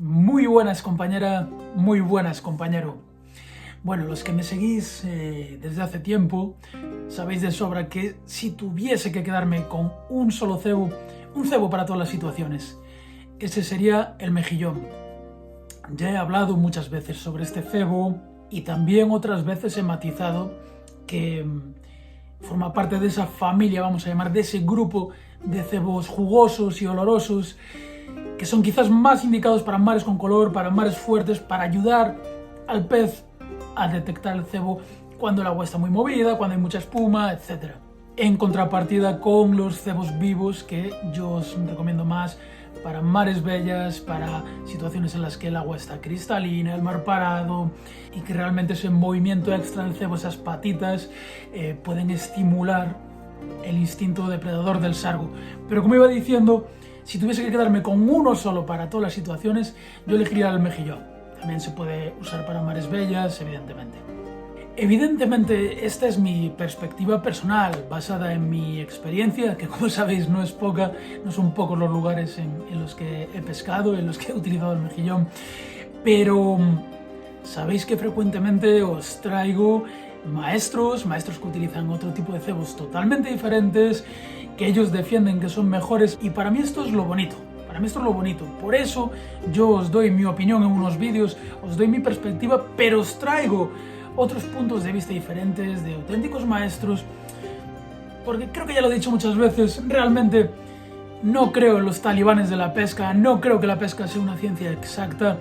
Muy buenas compañera, muy buenas compañero. Bueno, los que me seguís desde hace tiempo, sabéis de sobra que si tuviese que quedarme con un solo cebo, un cebo para todas las situaciones, ese sería el mejillón. Ya he hablado muchas veces sobre este cebo y también otras veces he matizado que forma parte de esa familia, vamos a llamar, de ese grupo de cebos jugosos y olorosos que son quizás más indicados para mares con color, para mares fuertes, para ayudar al pez a detectar el cebo cuando el agua está muy movida, cuando hay mucha espuma, etc. En contrapartida con los cebos vivos, que yo os recomiendo más para mares bellas, para situaciones en las que el agua está cristalina, el mar parado, y que realmente ese movimiento extra del cebo, esas patitas, pueden estimular el instinto depredador del sargo. Pero como iba diciendo, si tuviese que quedarme con uno solo para todas las situaciones, yo elegiría el mejillón. También se puede usar para mares bellas, evidentemente. Evidentemente, esta es mi perspectiva personal, basada en mi experiencia, que como sabéis no es poca, no son pocos los lugares en los que he pescado, en los que he utilizado el mejillón, pero sabéis que frecuentemente os traigo maestros que utilizan otro tipo de cebos totalmente diferentes, que ellos defienden que son mejores, y para mí esto es lo bonito. Para mí esto es lo bonito. Por eso yo os doy mi opinión en unos vídeos, os doy mi perspectiva, pero os traigo otros puntos de vista diferentes de auténticos maestros, porque creo que ya lo he dicho muchas veces, realmente no creo en los talibanes de la pesca, no creo que la pesca sea una ciencia exacta,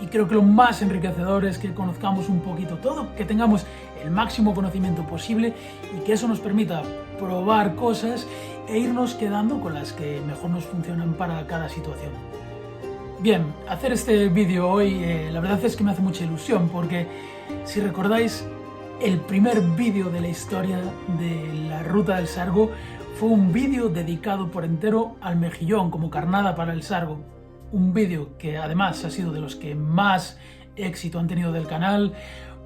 y creo que lo más enriquecedor es que conozcamos un poquito todo, que tengamos el máximo conocimiento posible y que eso nos permita probar cosas e irnos quedando con las que mejor nos funcionan para cada situación. Bien, hacer este vídeo hoy la verdad es que me hace mucha ilusión, porque si recordáis, el primer vídeo de la historia de la ruta del sargo fue un vídeo dedicado por entero al mejillón como carnada para el sargo. Un vídeo que además ha sido de los que más éxito han tenido del canal,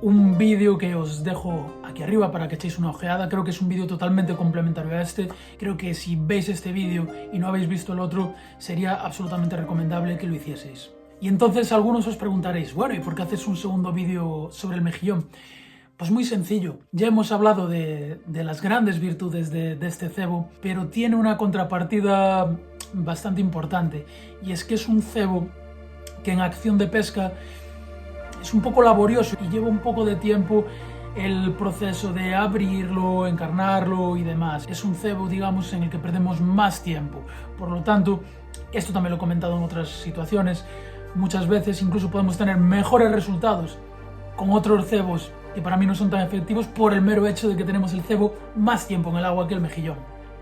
un vídeo que os dejo aquí arriba para que echéis una ojeada. Creo que es un vídeo totalmente complementario a este. Creo que si veis este vídeo y no habéis visto el otro, sería absolutamente recomendable que lo hicieseis. Y entonces algunos os preguntaréis, bueno, ¿y por qué haces un segundo vídeo sobre el mejillón? Pues muy sencillo, ya hemos hablado de las grandes virtudes de este cebo, pero tiene una contrapartida bastante importante, y es que es un cebo que en acción de pesca es un poco laborioso y lleva un poco de tiempo el proceso de abrirlo, encarnarlo y demás. Es un cebo, digamos, en el que perdemos más tiempo. Por lo tanto, esto también lo he comentado en otras situaciones, muchas veces incluso podemos tener mejores resultados con otros cebos que para mí no son tan efectivos por el mero hecho de que tenemos el cebo más tiempo en el agua que el mejillón.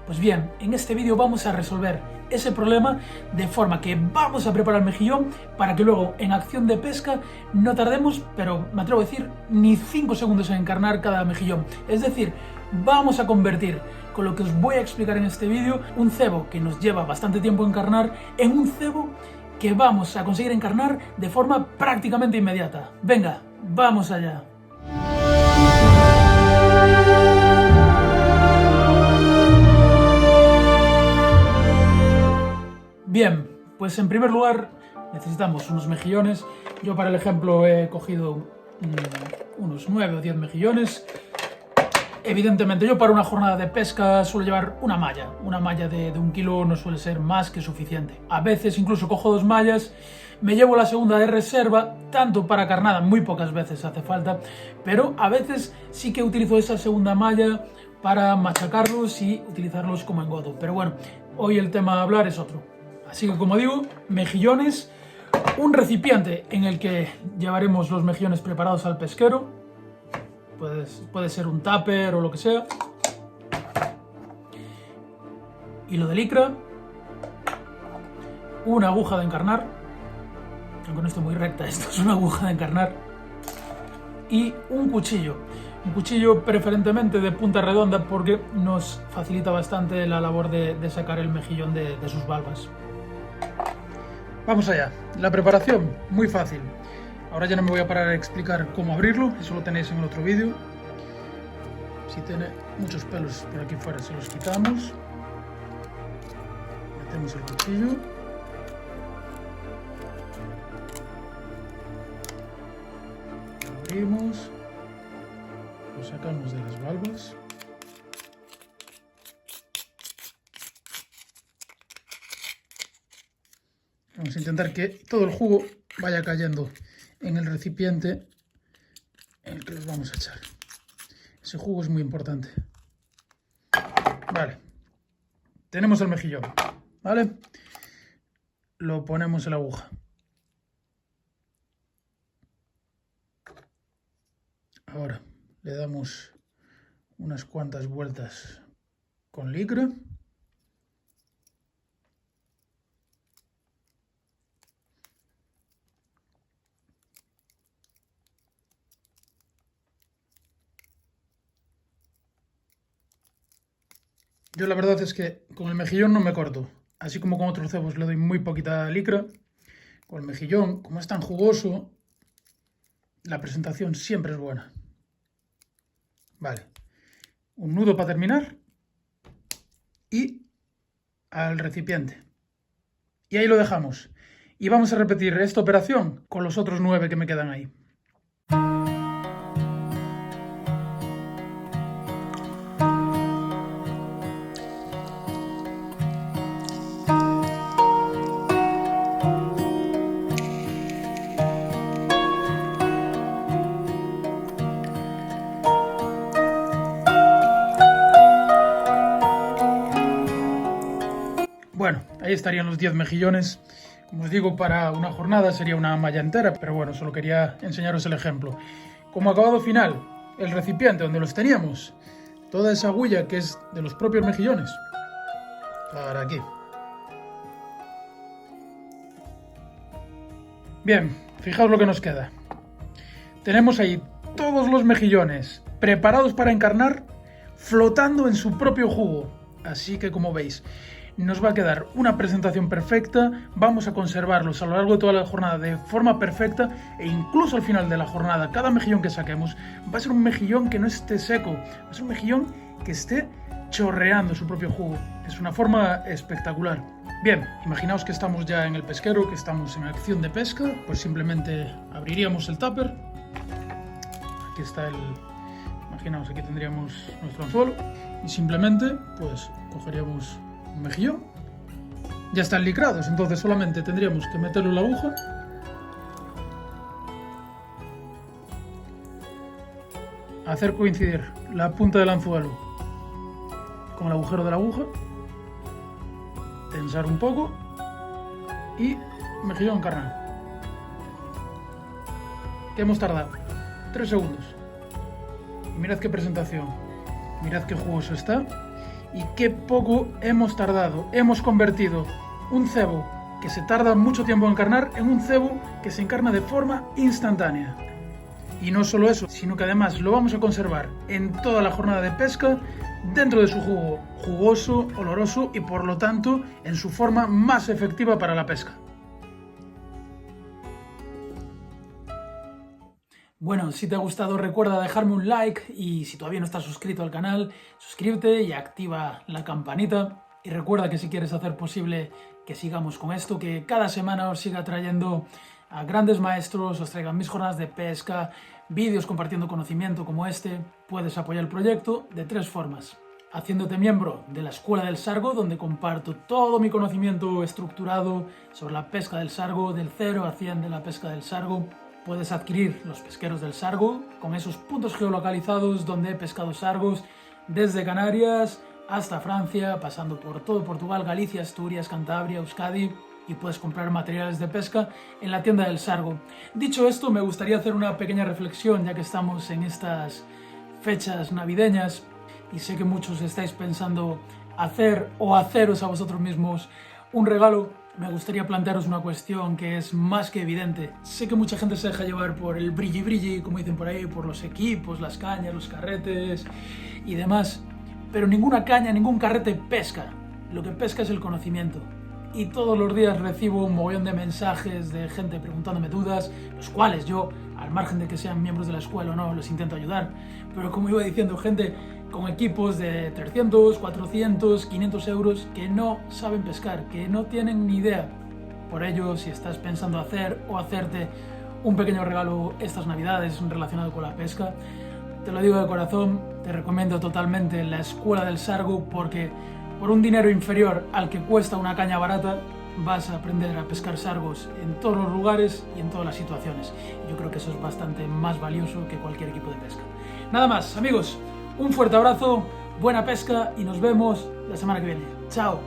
Pues bien, en este vídeo vamos a resolver ese problema de forma que vamos a preparar el mejillón para que luego en acción de pesca no tardemos, pero me atrevo a decir, ni 5 segundos en encarnar cada mejillón. Es decir, vamos a convertir, con lo que os voy a explicar en este vídeo, un cebo que nos lleva bastante tiempo encarnar en un cebo que vamos a conseguir encarnar de forma prácticamente inmediata. Venga, vamos allá. Bien, pues en primer lugar necesitamos unos mejillones. Yo para el ejemplo he cogido unos 9 o 10 mejillones. Evidentemente yo para una jornada de pesca suelo llevar una malla de 1 kilo no suele ser más que suficiente. A veces incluso cojo 2 mallas, me llevo la segunda de reserva, tanto para carnada, muy pocas veces hace falta, pero a veces sí que utilizo esa segunda malla para machacarlos y utilizarlos como engodo. Pero bueno, hoy el tema a hablar es otro. Así que como digo, mejillones, un recipiente en el que llevaremos los mejillones preparados al pesquero, puede ser un tupper o lo que sea, hilo de licra, una aguja de encarnar, aunque no esté muy recta, esto es una aguja de encarnar, y un cuchillo preferentemente de punta redonda porque nos facilita bastante la labor de sacar el mejillón de sus valvas. Vamos allá. La preparación, muy fácil. Ahora ya no me voy a parar a explicar cómo abrirlo, eso lo tenéis en el otro vídeo. Si tiene muchos pelos por aquí fuera se los quitamos. Metemos el cuchillo. abrimos, lo sacamos de las valvas. Vamos a intentar que todo el jugo vaya cayendo en el recipiente en el que los vamos a echar. Ese jugo es muy importante. Vale, tenemos el mejillón, ¿vale? Lo ponemos en la aguja. Ahora le damos unas cuantas vueltas con licra. Yo la verdad es que con el mejillón no me corto, así como con otros cebos le doy muy poquita licra. Con el mejillón, como es tan jugoso, la presentación siempre es buena. Vale, un nudo para terminar y al recipiente. Y ahí lo dejamos. Y vamos a repetir esta operación con los otros 9 que me quedan ahí. Bueno, ahí estarían los 10 mejillones. Como os digo, para una jornada sería una malla entera, pero bueno, solo quería enseñaros el ejemplo. Como acabado final, el recipiente donde los teníamos, toda esa agüilla que es de los propios mejillones, para aquí. Bien, fijaos lo que nos queda. Tenemos ahí todos los mejillones preparados para encarnar, flotando en su propio jugo. Así que, como veis, nos va a quedar una presentación perfecta, vamos a conservarlos a lo largo de toda la jornada de forma perfecta e incluso al final de la jornada, cada mejillón que saquemos va a ser un mejillón que no esté seco, va a ser un mejillón que esté chorreando su propio jugo. Es una forma espectacular. Bien, imaginaos que estamos ya en el pesquero, que estamos en acción de pesca, pues simplemente abriríamos el tupper. Aquí está imaginaos, aquí tendríamos nuestro anzuelo y simplemente pues cogeríamos un mejillón. Ya están licrados, entonces solamente tendríamos que meterlo en la aguja, hacer coincidir la punta del anzuelo con el agujero de la aguja, tensar un poco y mejillón encarnado. ¿Qué hemos tardado? 3 segundos. Y mirad qué presentación, mirad qué jugoso está. Y qué poco hemos tardado. Hemos convertido un cebo que se tarda mucho tiempo en encarnar en un cebo que se encarna de forma instantánea. Y no solo eso, sino que además lo vamos a conservar en toda la jornada de pesca dentro de su jugo jugoso, oloroso y por lo tanto en su forma más efectiva para la pesca. Bueno, si te ha gustado recuerda dejarme un like y si todavía no estás suscrito al canal, suscríbete y activa la campanita. Y recuerda que si quieres hacer posible que sigamos con esto, que cada semana os siga trayendo a grandes maestros, os traigan mis jornadas de pesca, vídeos compartiendo conocimiento como este, puedes apoyar el proyecto de 3 formas. Haciéndote miembro de la Escuela del Sargo, donde comparto todo mi conocimiento estructurado sobre la pesca del sargo, del 0 a 100 de la pesca del sargo. Puedes adquirir los pesqueros del sargo con esos puntos geolocalizados donde he pescado sargos desde Canarias hasta Francia, pasando por todo Portugal, Galicia, Asturias, Cantabria, Euskadi, y puedes comprar materiales de pesca en la tienda del sargo. Dicho esto, me gustaría hacer una pequeña reflexión ya que estamos en estas fechas navideñas y sé que muchos estáis pensando hacer o haceros a vosotros mismos un regalo. Me gustaría plantearos una cuestión que es más que evidente. Sé que mucha gente se deja llevar por el brilli brilli, como dicen por ahí, por los equipos, las cañas, los carretes y demás, pero ninguna caña, ningún carrete pesca. Lo que pesca es el conocimiento. Y todos los días recibo un mogollón de mensajes de gente preguntándome dudas, los cuales yo, al margen de que sean miembros de la escuela o no, los intento ayudar. Pero como iba diciendo, gente con equipos de 300, 400, 500 euros que no saben pescar, que no tienen ni idea. Por ello, si estás pensando hacer o hacerte un pequeño regalo estas navidades relacionado con la pesca. Te lo digo de corazón, te recomiendo totalmente la Escuela del Sargo, porque por un dinero inferior al que cuesta una caña barata vas a aprender a pescar sargos en todos los lugares y en todas las situaciones. Yo creo que eso es bastante más valioso que cualquier equipo de pesca. Nada más, amigos, un fuerte abrazo, buena pesca y nos vemos la semana que viene. ¡Chao!